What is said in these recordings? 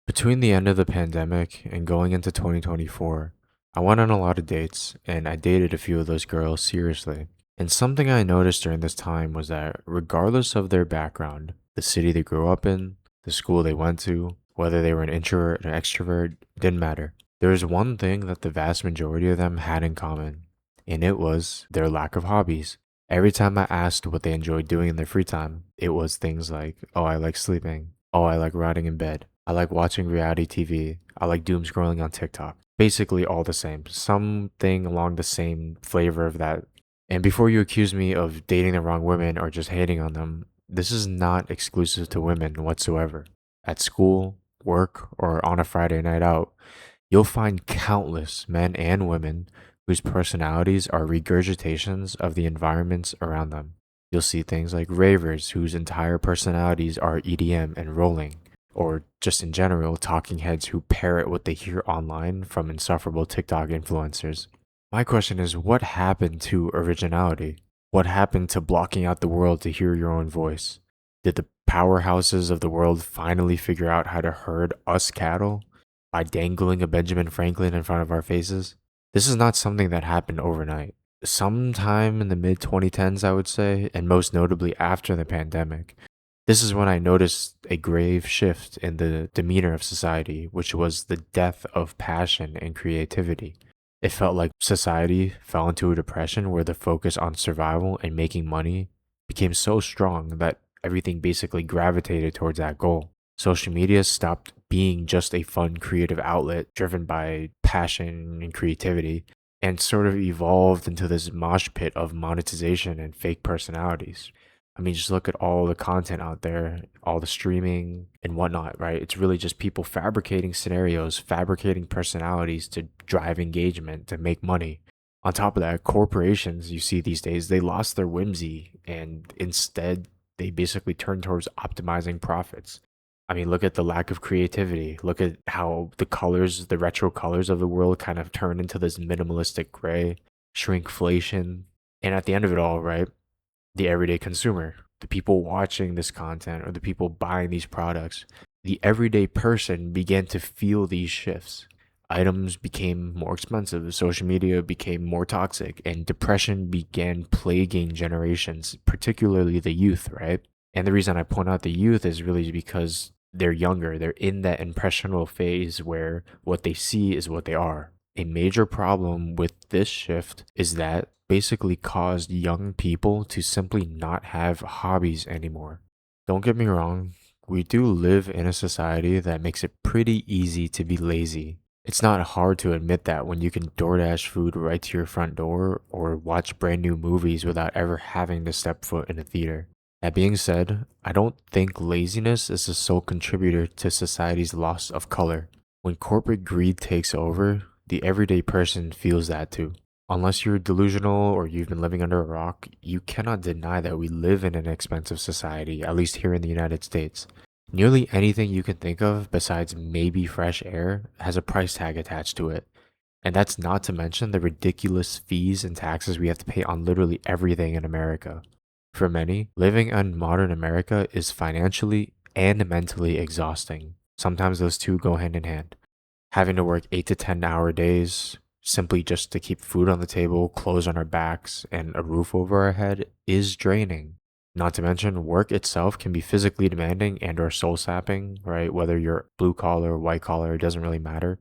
Between the end of the pandemic and going into 2024, I went on a lot of dates and I dated a few of those girls seriously. And something I noticed during this time was that regardless of their background, the city they grew up in, the school they went to, whether they were an introvert or extrovert, didn't matter. There was one thing that the vast majority of them had in common, and it was their lack of hobbies. Every time I asked what they enjoyed doing in their free time, it was things like, oh, I like sleeping. Oh, I like rotting in bed. I like watching reality TV. I like doom scrolling on TikTok. Basically, all the same. Something along the same flavor of that. And before you accuse me of dating the wrong women or just hating on them, this is not exclusive to women whatsoever. At school, work, or on a Friday night out, you'll find countless men and women whose personalities are regurgitations of the environments around them. You'll see things like ravers whose entire personalities are EDM and rolling, or just in general, talking heads who parrot what they hear online from insufferable TikTok influencers. My question is, what happened to originality? What happened to blocking out the world to hear your own voice? Did the powerhouses of the world finally figure out how to herd us cattle by dangling a Benjamin Franklin in front of our faces? This is not something that happened overnight. Sometime in the mid 2010s, I would say, and most notably after the pandemic, this is when I noticed a grave shift in the demeanor of society, which was the death of passion and creativity. It felt like society fell into a depression where the focus on survival and making money became so strong that everything basically gravitated towards that goal. Social media stopped being just a fun creative outlet driven by passion and creativity and sort of evolved into this mosh pit of monetization and fake personalities. I mean, just look at all the content out there, all the streaming and whatnot, right? It's really just people fabricating scenarios, fabricating personalities to drive engagement, to make money. On top of that, corporations you see these days, they lost their whimsy and instead they basically turn towards optimizing profits. I mean, look at the lack of creativity. Look at how the colors, the retro colors of the world kind of turn into this minimalistic gray, shrinkflation. And at the end of it all, right? The everyday consumer, the people watching this content or the people buying these products, the everyday person began to feel these shifts. Items became more expensive, social media became more toxic, and depression began plaguing generations, particularly the youth, right? And the reason I point out the youth is really because they're younger. They're in that impressionable phase where what they see is what they are. A major problem with this shift is that basically caused young people to simply not have hobbies anymore. Don't get me wrong, we do live in a society that makes it pretty easy to be lazy. It's not hard to admit that when you can DoorDash food right to your front door or watch brand new movies without ever having to step foot in a theater. That being said, I don't think laziness is the sole contributor to society's loss of color. When corporate greed takes over, the everyday person feels that too. Unless you're delusional or you've been living under a rock, you cannot deny that we live in an expensive society, at least here in the United States. Nearly anything you can think of besides maybe fresh air has a price tag attached to it. And that's not to mention the ridiculous fees and taxes we have to pay on literally everything in America. For many, living in modern America is financially and mentally exhausting. Sometimes those two go hand in hand. Having to work 8 to 10-hour days simply just to keep food on the table, clothes on our backs, and a roof over our head is draining. Not to mention, work itself can be physically demanding and or soul sapping, right? Whether you're blue collar or white collar, it doesn't really matter.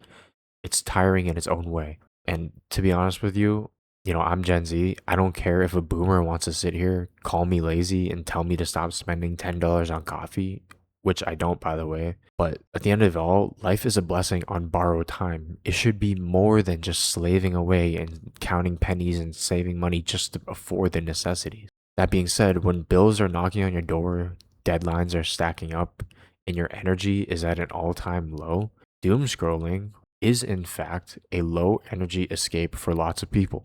It's tiring in its own way. And to be honest with you, I'm Gen Z. I don't care if a boomer wants to sit here, call me lazy, and tell me to stop spending $10 on coffee, which I don't, by the way. But at the end of it all, life is a blessing on borrowed time. It should be more than just slaving away and counting pennies and saving money just to afford the necessities. That being said, when bills are knocking on your door, deadlines are stacking up, and your energy is at an all time low, doom scrolling is in fact a low energy escape for lots of people.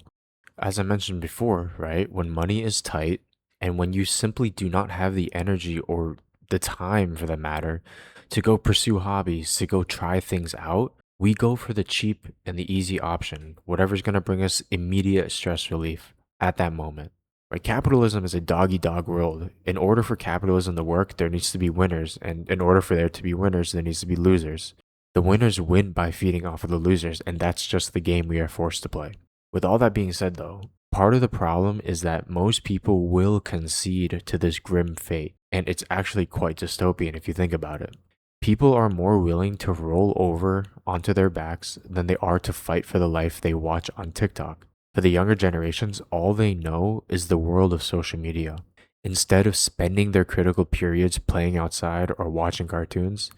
As I mentioned before, right, when money is tight and when you simply do not have the energy or the time for the matter to go pursue hobbies, to go try things out, we go for the cheap and the easy option, whatever's going to bring us immediate stress relief at that moment. Right? Capitalism is a dog eat dog world. In order for capitalism to work, there needs to be winners, and in order for there to be winners, there needs to be losers. The winners win by feeding off of the losers, and that's just the game we are forced to play. With all that being said, though, part of the problem is that most people will concede to this grim fate, and it's actually quite dystopian if you think about it. People are more willing to roll over onto their backs than they are to fight for the life they watch on TikTok. For the younger generations, all they know is the world of social media. Instead of spending their critical periods playing outside or watching cartoons,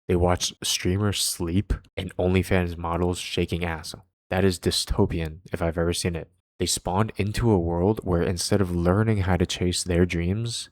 they watch streamers sleep and OnlyFans models shaking ass. That is dystopian if I've ever seen it. They spawned into a world where instead of learning how to chase their dreams,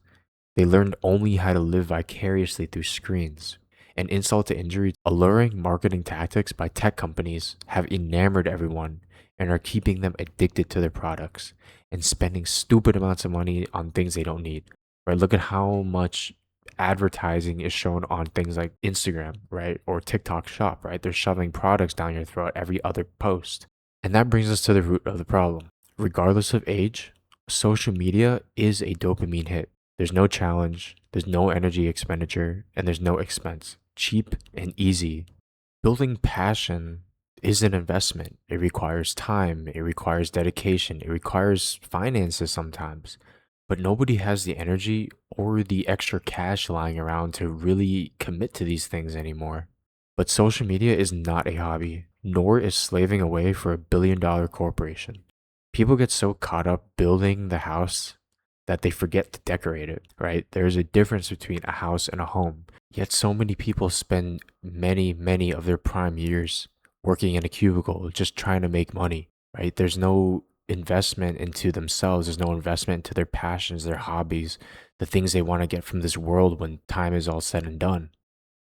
they learned only how to live vicariously through screens. And insult to injury, alluring marketing tactics by tech companies have enamored everyone and are keeping them addicted to their products and spending stupid amounts of money on things they don't need. Right? Look at how much advertising is shown on things like Instagram, right? Or TikTok Shop, right? They're shoving products down your throat every other post. And that brings us to the root of the problem. Regardless of age, social media is a dopamine hit. There's no challenge, there's no energy expenditure, and there's no expense. Cheap and easy. Building passion is an investment. It requires time, it requires dedication, it requires finances sometimes. But nobody has the energy or the extra cash lying around to really commit to these things anymore. But social media is not a hobby, nor is slaving away for $1 billion corporation. People get so caught up building the house that they forget to decorate it, right? There's a difference between a house and a home. Yet so many people spend many of their prime years working in a cubicle just trying to make money, right? There's no investment into themselves, there's no investment into their passions, their hobbies, the things they want to get from this world when time is all said and done.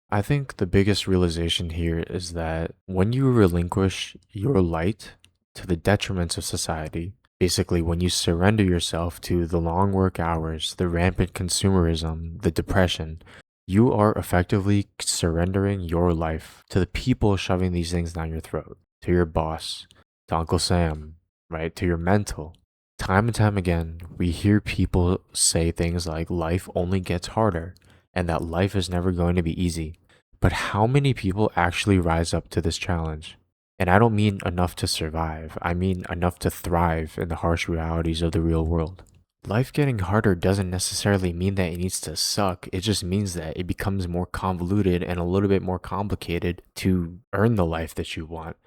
I think the biggest realization here is that when you relinquish your light to the detriments of society, basically when you surrender yourself to the long work hours, the rampant consumerism, the depression, you are effectively surrendering your life to the people shoving these things down your throat, to your boss, to Uncle Sam, right? To your mental. Time and time again, we hear people say things like life only gets harder and that life is never going to be easy. But how many people actually rise up to this challenge? And I don't mean enough to survive, I mean enough to thrive in the harsh realities of the real world. Life getting harder doesn't necessarily mean that it needs to suck. It just means that it becomes more convoluted and a little bit more complicated to earn the life that you want.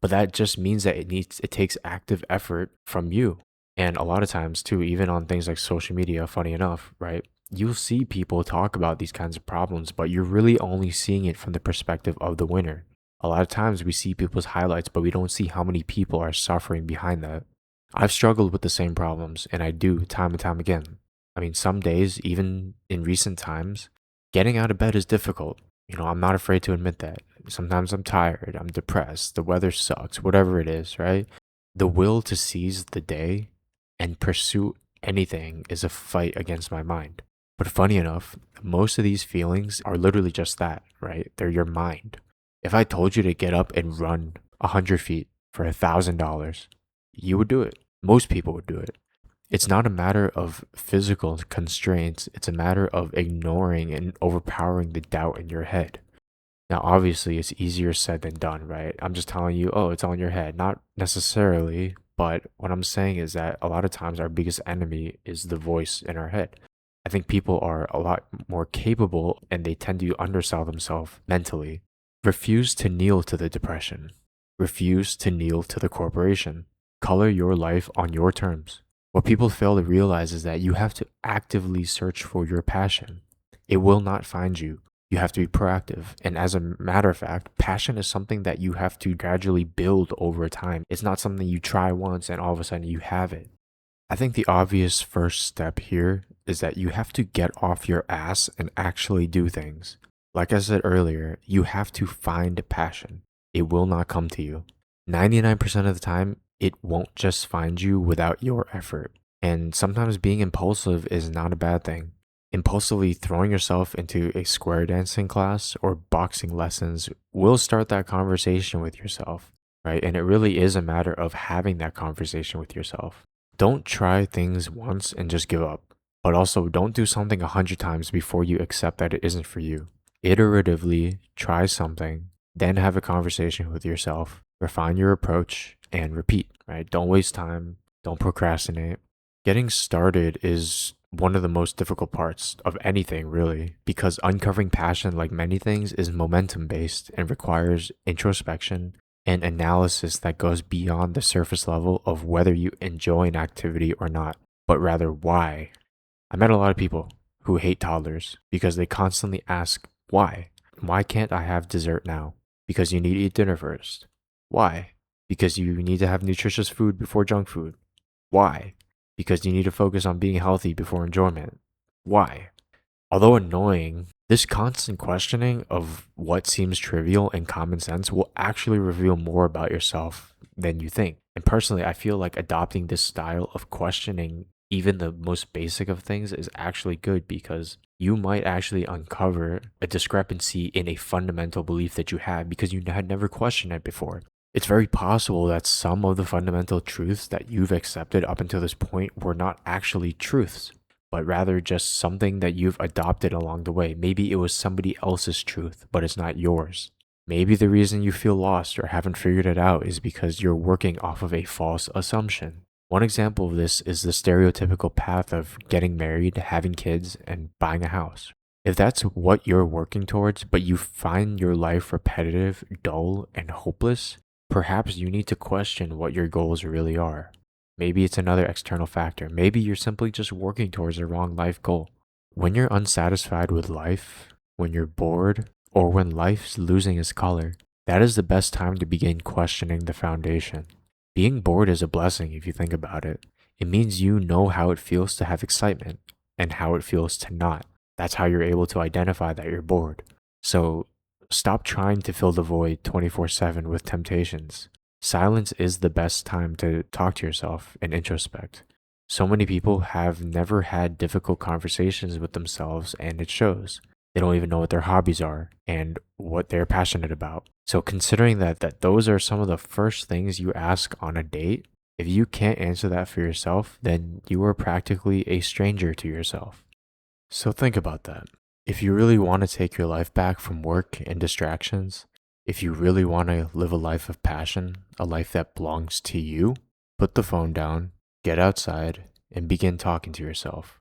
But that just means that it takes active effort from you. And a lot of times too, even on things like social media, funny enough, right? You'll see people talk about these kinds of problems, but you're really only seeing it from the perspective of the winner. A lot of times we see people's highlights, but we don't see how many people are suffering behind that. I've struggled with the same problems, and I do time and time again. I mean, some days, even in recent times, getting out of bed is difficult. I'm not afraid to admit that. Sometimes I'm tired, I'm depressed, the weather sucks, whatever it is, right? The will to seize the day and pursue anything is a fight against my mind. But funny enough, most of these feelings are literally just that, right? They're your mind. If I told you to get up and run 100 feet for $1,000, you would do it. Most people would do it. It's not a matter of physical constraints, it's a matter of ignoring and overpowering the doubt in your head. Now, obviously, it's easier said than done, right? I'm just telling you, oh, it's all in your head. Not necessarily, but what I'm saying is that a lot of times our biggest enemy is the voice in our head. I think people are a lot more capable and they tend to undersell themselves mentally. Refuse to kneel to the depression. Refuse to kneel to the corporation. Color your life on your terms. What people fail to realize is that you have to actively search for your passion. It will not find you. You have to be proactive. And as a matter of fact, passion is something that you have to gradually build over time. It's not something you try once and all of a sudden you have it. I think the obvious first step here is that you have to get off your ass and actually do things. Like I said earlier, you have to find passion. It will not come to you. 99% of the time, it won't just find you without your effort. And sometimes being impulsive is not a bad thing. Impulsively throwing yourself into a square dancing class or boxing lessons will start that conversation with yourself, right? And it really is a matter of having that conversation with yourself. Don't try things once and just give up, but also don't do something 100 times before you accept that it isn't for you. Iteratively try something, Then have a conversation with yourself, refine your approach, and repeat, right? Don't waste time, don't procrastinate. Getting started is one of the most difficult parts of anything, really, because uncovering passion, like many things, is momentum based and requires introspection and analysis that goes beyond the surface level of whether you enjoy an activity or not, but rather why. I met a lot of people who hate toddlers because they constantly ask, why? Why can't I have dessert now? Because you need to eat dinner first. Why? Because you need to have nutritious food before junk food. Why? Because you need to focus on being healthy before enjoyment. Why? Although annoying, this constant questioning of what seems trivial and common sense will actually reveal more about yourself than you think. And personally, I feel like adopting this style of questioning even the most basic of things is actually good because you might actually uncover a discrepancy in a fundamental belief that you have because you had never questioned it before. It's very possible that some of the fundamental truths that you've accepted up until this point were not actually truths, but rather just something that you've adopted along the way. Maybe it was somebody else's truth, but it's not yours. Maybe the reason you feel lost or haven't figured it out is because you're working off of a false assumption. One example of this is the stereotypical path of getting married, having kids, and buying a house. If that's what you're working towards, but you find your life repetitive, dull, and hopeless, perhaps you need to question what your goals really are. Maybe it's another external factor. Maybe you're simply just working towards the wrong life goal. When you're unsatisfied with life, when you're bored, or when life's losing its color, that is the best time to begin questioning the foundation. Being bored is a blessing if you think about it. It means you know how it feels to have excitement and how it feels to not. That's how you're able to identify that you're bored. So stop trying to fill the void 24/7 with temptations. Silence is the best time to talk to yourself and introspect. So many people have never had difficult conversations with themselves, and it shows. They don't even know what their hobbies are and what they're passionate about. So considering that those are some of the first things you ask on a date, if you can't answer that for yourself, then you are practically a stranger to yourself. So think about that. If you really want to take your life back from work and distractions, if you really want to live a life of passion, a life that belongs to you, put the phone down, get outside, and begin talking to yourself.